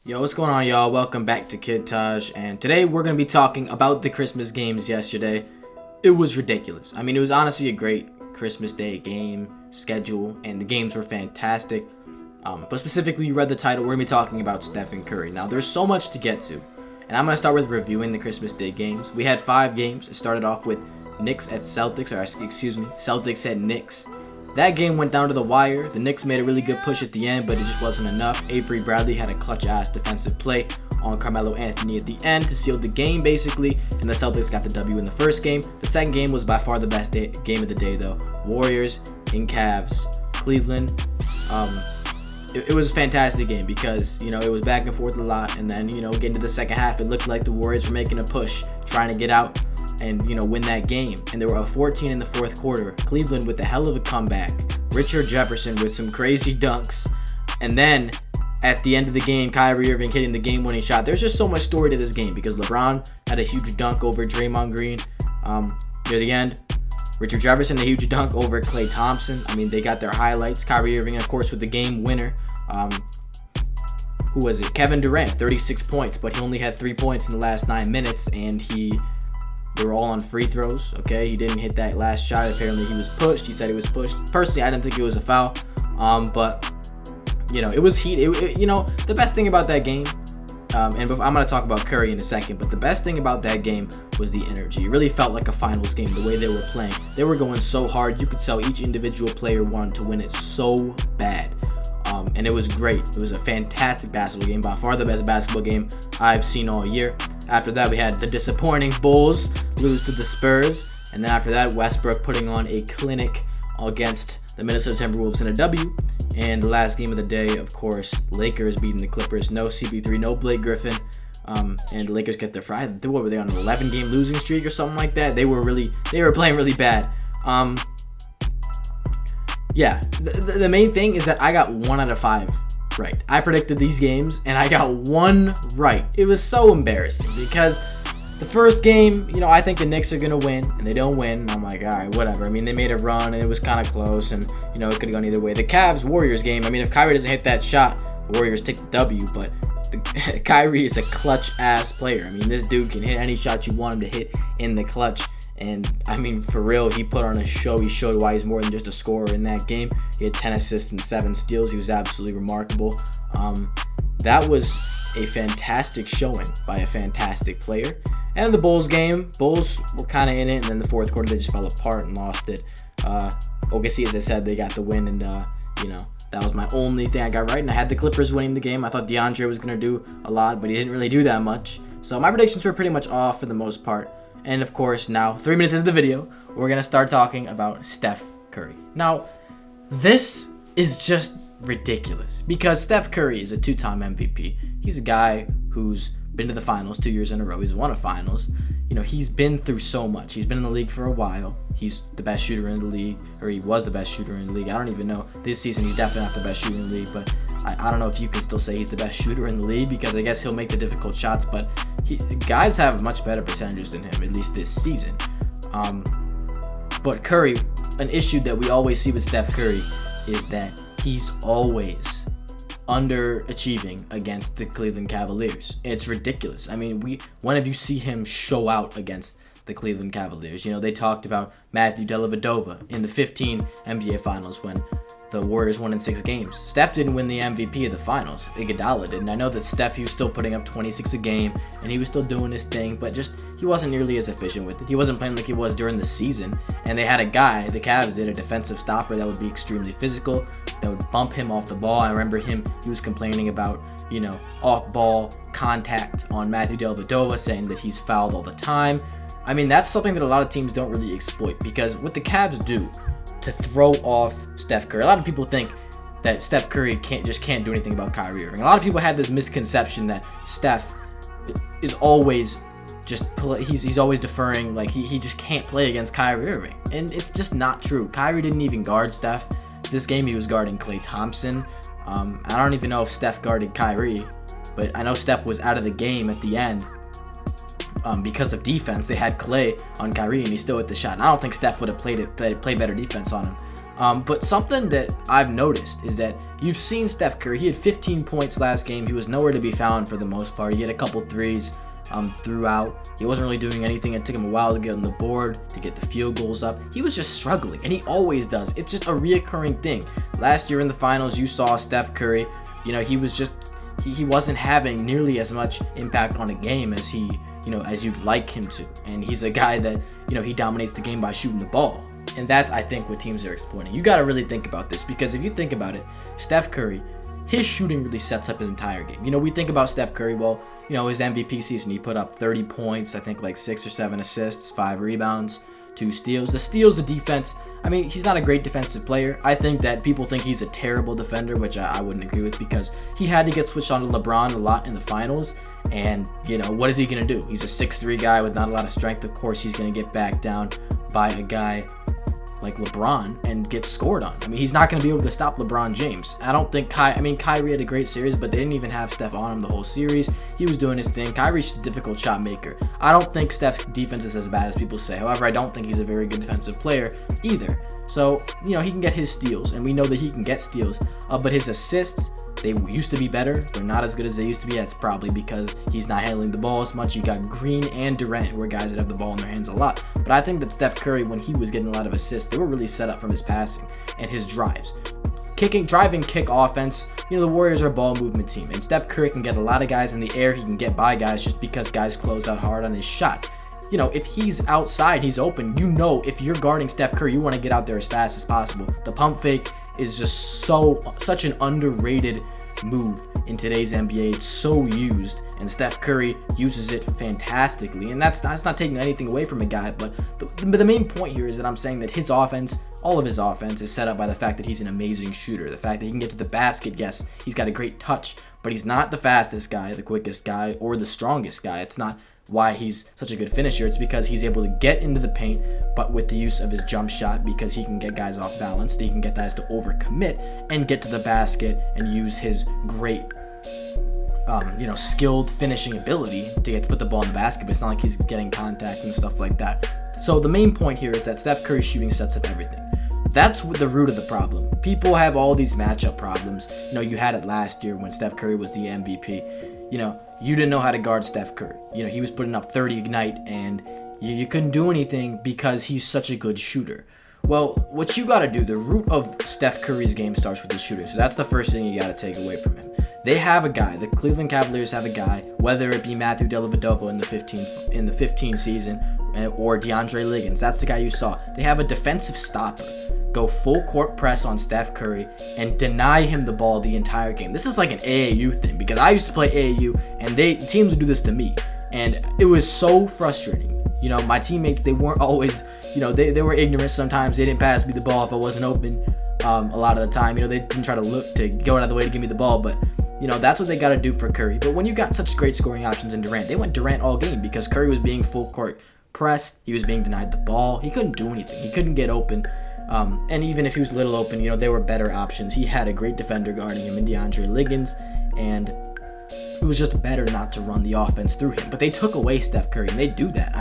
Yo, what's going on, y'all? Welcome back to Kid Taj, and today we're going to be talking about the Christmas games yesterday. It was ridiculous. I mean, it was honestly a great Christmas Day game schedule, and the games were fantastic. But specifically, you read the title, we're going to be talking about Steph and Curry. Now, there's so much to get to, and I'm going to start with reviewing the Christmas Day games. We had 5 games. It started off with Knicks at Celtics, Celtics at Knicks. That game went down to the wire. The Knicks made a really good push at the end, but it just wasn't enough. Avery Bradley had a clutch-ass defensive play on Carmelo Anthony at the end to seal the game, basically, and the Celtics got the W in the first game. The second game was by far the best game of the day, though. Warriors in CAVS, Cleveland. It was a fantastic game because, it was back and forth a lot, and then, getting to the second half, it looked like the Warriors were making a push, trying to get out and win that game. And they were up 14 in the fourth quarter. Cleveland with a hell of a comeback. Richard Jefferson with some crazy dunks. And then at the end of the game, Kyrie Irving hitting the game-winning shot. There's just so much story to this game because LeBron had a huge dunk over Draymond Green near the end. Richard Jefferson, a huge dunk over Klay Thompson. I mean, they got their highlights. Kyrie Irving, of course, with the game winner. Who was it? Kevin Durant, 36 points, but he only had 3 points in the last 9 minutes, and they were all on free throws, okay? He didn't hit that last shot. Apparently, he was pushed. He said he was pushed. Personally, I didn't think it was a foul. But, it was heat. The best thing about that game, and I'm going to talk about Curry in a second, but the best thing about that game was the energy. It really felt like a finals game, the way they were playing. They were going so hard. You could tell each individual player wanted to win it so bad. And it was great. It was a fantastic basketball game. By far the best basketball game I've seen all year. After that, we had the disappointing Bulls lose to the Spurs. And then after that, Westbrook putting on a clinic against the Minnesota Timberwolves in a W. And the last game of the day, of course, Lakers beating the Clippers. No CP3, no Blake Griffin. And the Lakers get their Friday. What were they on, an 11-game losing streak or something like that? They were playing really bad. Yeah, the main thing is that I got 1 out of 5 right. I predicted these games, and I got 1 right. It was so embarrassing because the first game, I think the Knicks are going to win, and they don't win. And I'm like, all right, whatever. I mean, they made a run, and it was kind of close, and, it could have gone either way. The Cavs-Warriors game, I mean, if Kyrie doesn't hit that shot, the Warriors take the W, but Kyrie is a clutch-ass player. I mean, this dude can hit any shot you want him to hit in the clutch. And, I mean, for real, he put on a show. He showed why he's more than just a scorer in that game. He had 10 assists and 7 steals. He was absolutely remarkable. That was a fantastic showing by a fantastic player. And the Bulls game, Bulls were kind of in it. And then the fourth quarter, they just fell apart and lost it. OKC, as I said, they got the win. And, that was my only thing I got right. And I had the Clippers winning the game. I thought DeAndre was going to do a lot, but he didn't really do that much. So my predictions were pretty much off for the most part. And of course, now, 3 minutes into the video, we're going to start talking about Steph Curry. Now, this is just ridiculous because Steph Curry is a 2-time MVP. He's a guy who's been to the finals 2 years in a row. He's won a finals. He's been through so much. He's been in the league for a while. He's the best shooter in the league, or he was the best shooter in the league. I don't even know. This season, he's definitely not the best shooter in the league, but I don't know if you can still say he's the best shooter in the league because I guess he'll make the difficult shots, but guys have much better percentages than him, at least this season. But Curry, an issue that we always see with Steph Curry is that he's always underachieving against the Cleveland Cavaliers. It's ridiculous. I mean, when have you see him show out against the Cleveland Cavaliers? They talked about Matthew Dellavedova in the 15 NBA Finals when the Warriors won in 6 games. Steph didn't win the MVP of the finals. Iguodala did. And I know that Steph, he was still putting up 26 a game, and he was still doing his thing, but just he wasn't nearly as efficient with it. He wasn't playing like he was during the season. And they had a guy, the Cavs did, a defensive stopper that would be extremely physical, that would bump him off the ball. I remember he was complaining about, off-ball contact on Matthew Dellavedova, saying that he's fouled all the time. I mean, that's something that a lot of teams don't really exploit because what the Cavs do to throw off Steph Curry. A lot of people think that Steph Curry can't do anything about Kyrie Irving. A lot of people have this misconception that Steph is always he's always deferring, like he just can't play against Kyrie Irving. And it's just not true. Kyrie didn't even guard Steph. This game he was guarding Klay Thompson. I don't even know if Steph guarded Kyrie, but I know Steph was out of the game at the end. Because of defense, they had Klay on Kyrie, and he still hit the shot. And I don't think Steph would have played better defense on him. But something that I've noticed is that you've seen Steph Curry. He had 15 points last game. He was nowhere to be found for the most part. He had a couple threes throughout. He wasn't really doing anything. It took him a while to get on the board, to get the field goals up. He was just struggling, and he always does. It's just a reoccurring thing. Last year in the finals, you saw Steph Curry. He was just he wasn't having nearly as much impact on a game as as you'd like him to. And he's a guy that, he dominates the game by shooting the ball. And that's, I think, what teams are exploiting. You got to really think about this, because if you think about it, Steph Curry, his shooting really sets up his entire game. We think about Steph Curry, well, his MVP season, he put up 30 points, I think like 6 or 7 assists, 5 rebounds, 2 steals. The steals, the defense, he's not a great defensive player. I think that people think he's a terrible defender, which I wouldn't agree with, because he had to get switched on to LeBron a lot in the finals. And, what is he going to do? He's a 6'3" guy with not a lot of strength. Of course, he's going to get backed down by a guy like LeBron and get scored on. He's not going to be able to stop LeBron James. I don't think Kyrie had a great series, but they didn't even have Steph on him the whole series. He was doing his thing. Kyrie's just a difficult shot maker. I don't think Steph's defense is as bad as people say. However, I don't think he's a very good defensive player either. So, he can get his steals, and we know that he can get steals, but his assists, they used to be better. They're not as good as they used to be. That's probably because he's not handling the ball as much. You got Green and Durant, who are guys that have the ball in their hands a lot. But I think that Steph Curry, when he was getting a lot of assists, they were really set up from his passing and his drives. Driving kick offense, the Warriors are a ball movement team, and Steph Curry can get a lot of guys in the air. He can get by guys just because guys close out hard on his shot. If he's outside, he's open. If you're guarding Steph Curry, you want to get out there as fast as possible. The pump fake is just such an underrated move in today's NBA. It's so used, and Steph Curry uses it fantastically. And that's not taking anything away from a guy, but the main point here is that I'm saying that his offense, all of his offense, is set up by the fact that he's an amazing shooter. The fact that he can get to the basket, yes, he's got a great touch, but he's not the fastest guy, the quickest guy, or the strongest guy. It's not why he's such a good finisher. It's because he's able to get into the paint, but with the use of his jump shot, because he can get guys off balance, he can get guys to overcommit and get to the basket and use his great skilled finishing ability to put the ball in the basket. But it's not like he's getting contact and stuff like that. So the main point here is that Steph Curry's shooting sets up everything. That's the root of the problem. People have all these matchup problems. You had it last year when Steph Curry was the MVP. You didn't know how to guard Steph Curry. He was putting up 30 a night, and you couldn't do anything because he's such a good shooter. Well, what you got to do, the root of Steph Curry's game starts with his shooting. So that's the first thing you got to take away from him. They have a guy, the Cleveland Cavaliers have a guy, whether it be Matthew Dellavedova in the 15 season or DeAndre Liggins. That's the guy you saw. They have a defensive stopper. Go full court press on Steph Curry and deny him the ball the entire game. This is like an AAU thing, because I used to play AAU, and teams would do this to me, and it was so frustrating. My teammates, they weren't always, they were ignorant sometimes. They didn't pass me the ball if I wasn't open. A lot of the time, they didn't try to look to go out of the way to give me the ball, but that's what they got to do for Curry. But when you got such great scoring options in Durant, they went Durant all game because Curry was being full court pressed. He was being denied the ball. He couldn't do anything. He couldn't get open. And even if he was a little open, there were better options. He had a great defender guarding him in DeAndre Liggins, and it was just better not to run the offense through him. But they took away Steph Curry, and they do that.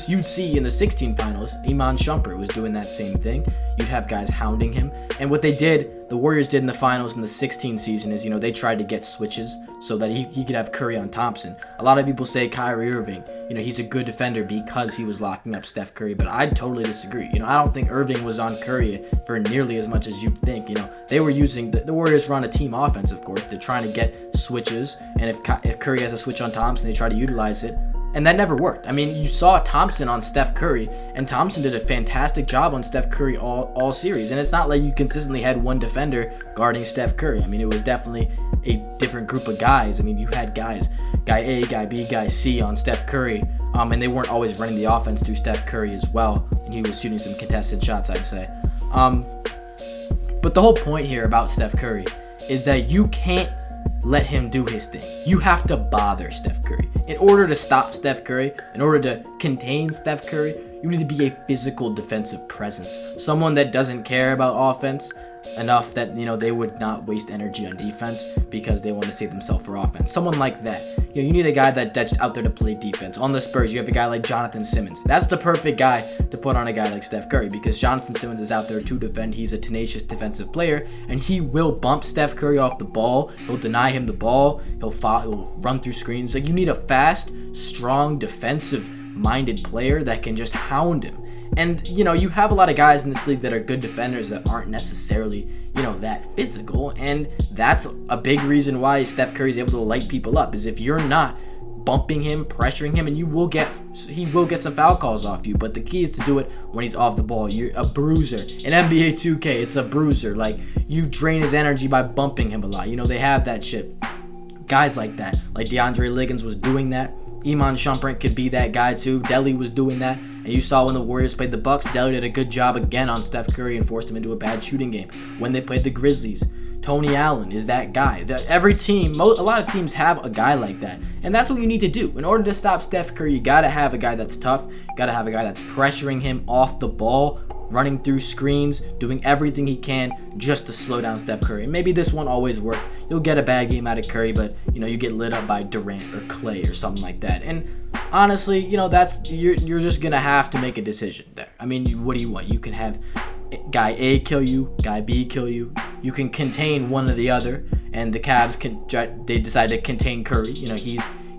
You'd see in the 16 finals, Iman Shumpert was doing that same thing. You'd have guys hounding him. And what the Warriors did in the finals in the 16 season is, they tried to get switches so that he could have Curry on Thompson. A lot of people say Kyrie Irving, he's a good defender because he was locking up Steph Curry, but I totally disagree. I don't think Irving was on Curry for nearly as much as you'd think. They were using, the Warriors run a team offense, of course. They're trying to get switches, and if Curry has a switch on Thompson, they try to utilize it. And that never worked. You saw Thompson on Steph Curry, and Thompson did a fantastic job on Steph Curry all series. And it's not like you consistently had one defender guarding Steph Curry. It was definitely a different group of guys. You had guys, guy A, guy B, guy C on Steph Curry, and they weren't always running the offense through Steph Curry as well. And he was shooting some contested shots, I'd say. But the whole point here about Steph Curry is that you can't let him do his thing. You have to bother Steph Curry. In order to stop Steph Curry, in order to contain Steph Curry, you need to be a physical defensive presence. Someone that doesn't care about offense, enough that, you know, they would not waste energy on defense because they want to save themselves for offense. Someone like that. You know, you need a guy that's out there to play defense. On the Spurs, you have a guy like Jonathan Simmons. That's the perfect guy to put on a guy like Steph Curry because Jonathan Simmons is out there to defend. He's a tenacious defensive player, and he will bump Steph Curry off the ball. He'll deny him the ball. He'll run through screens. Like, you need a fast, strong, defensive-minded player that can just hound him. And, you know, you have a lot of guys in this league that are good defenders that aren't necessarily, you know, that physical. And that's a big reason why Steph Curry is able to light people up, is if you're not bumping him, pressuring him, and he will get some foul calls off you. But the key is to do it when he's off the ball. You're a bruiser. In NBA 2K, it's a bruiser. Like, you drain his energy by bumping him a lot. You know, they have that shit. Guys like that. Like DeAndre Liggins was doing that. Iman Shumpert could be that guy too. Delly was doing that. And you saw when the Warriors played the Bucks, Delly did a good job again on Steph Curry and forced him into a bad shooting game. When they played the Grizzlies, Tony Allen is that guy. Every team, a lot of teams have a guy like that. And that's what you need to do. In order to stop Steph Curry, you got to have a guy that's tough. You got to have a guy that's pressuring him off the ball, running through screens, doing everything he can just to slow down Steph Curry. And maybe this won't always work. You'll get a bad game out of Curry, but, you know, you get lit up by Durant or Clay or something like that. And honestly, you know, you're just going to have to make a decision there. I mean, what do you want? You can have guy A kill you, guy B kill you. You can contain one or the other, and the Cavs they decide to contain Curry. You know,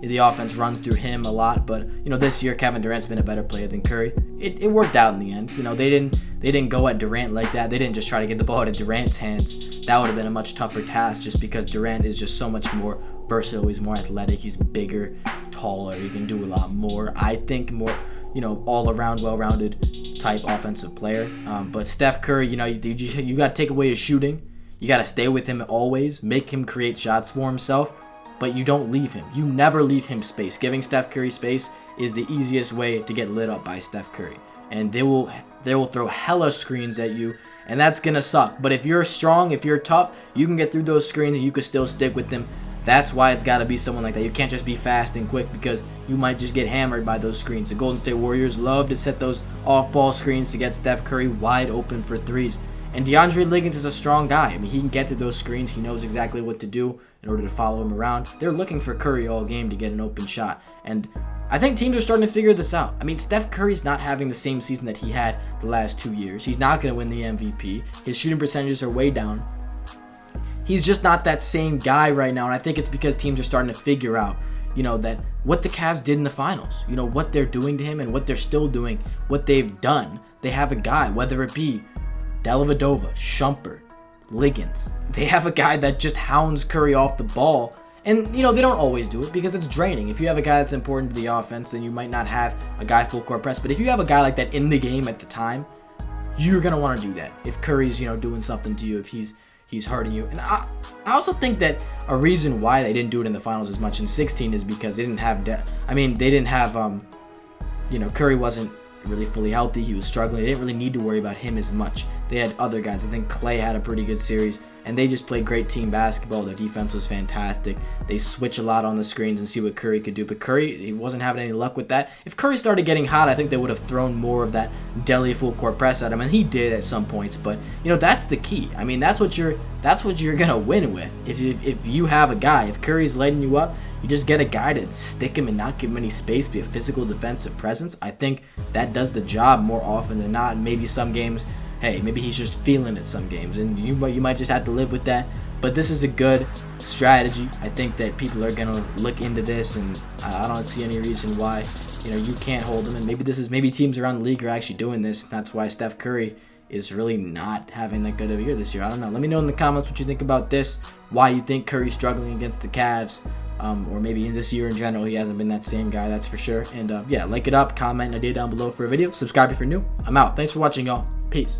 the offense runs through him a lot, but, you know, this year Kevin Durant's been a better player than Curry. It worked out in the end. You know, they didn't go at Durant like that. They didn't just try to get the ball out of Durant's hands. That would have been a much tougher task just because Durant is just so much more versatile. He's more athletic. He's bigger, taller. He can do a lot more. I think more, you know, all-around, well-rounded type offensive player. But Steph Curry, you know, you got to take away his shooting. You got to stay with him always. Make him create shots for himself. But you don't leave him. You never leave him space. Giving Steph Curry space is the easiest way to get lit up by Steph Curry. And they will throw hella screens at you, and that's going to suck. But if you're strong, if you're tough, you can get through those screens and you can still stick with them. That's why it's got to be someone like that. You can't just be fast and quick because you might just get hammered by those screens. The Golden State Warriors love to set those off-ball screens to get Steph Curry wide open for threes. And DeAndre Liggins is a strong guy. I mean, he can get to those screens. He knows exactly what to do in order to follow him around. They're looking for Curry all game to get an open shot. And I think teams are starting to figure this out. I mean, Steph Curry's not having the same season that he had the last 2 years. He's not going to win the MVP. His shooting percentages are way down. He's just not that same guy right now. And I think it's because teams are starting to figure out, you know, that what the Cavs did in the finals, you know, what they're doing to him and what they're still doing, what they've done. They have a guy, whether it be Dellavedova, Shumpert, Liggins. They have a guy that just hounds Curry off the ball. And, you know, they don't always do it because it's draining. If you have a guy that's important to the offense, then you might not have a guy full court press. But if you have a guy like that in the game at the time, you're going to want to do that. If Curry's, you know, doing something to you, if he's hurting you. And I also think that a reason why they didn't do it in the finals as much in 16 is because they didn't have you know, Curry wasn't really fully healthy. He was struggling. They didn't really need to worry about him as much. They had other guys. I think Clay had a pretty good series, and they just played great team basketball. Their defense was fantastic. They switch a lot on the screens and see what Curry could do, but Curry, he wasn't having any luck with that. If Curry started getting hot, I think they would have thrown more of that Delly full court press at him, and he did at some points, but, you know, that's the key. I mean, that's what you're going to win with. If you have a guy, if Curry's lighting you up, you just get a guy to stick him and not give him any space, be a physical defensive presence. I think that does the job more often than not. And maybe some games, hey, maybe he's just feeling it some games, and you might just have to live with that. But this is a good strategy. I think that people are gonna look into this, and I don't see any reason why, you know, you can't hold them. And maybe teams around the league are actually doing this. That's why Steph Curry is really not having that good of a year this year. I don't know. Let me know in the comments what you think about this. Why you think Curry's struggling against the Cavs. Or maybe in this year in general, he hasn't been that same guy, that's for sure. And yeah, like it up, comment an idea down below for a video. Subscribe if you're new. I'm out. Thanks for watching, y'all. Peace.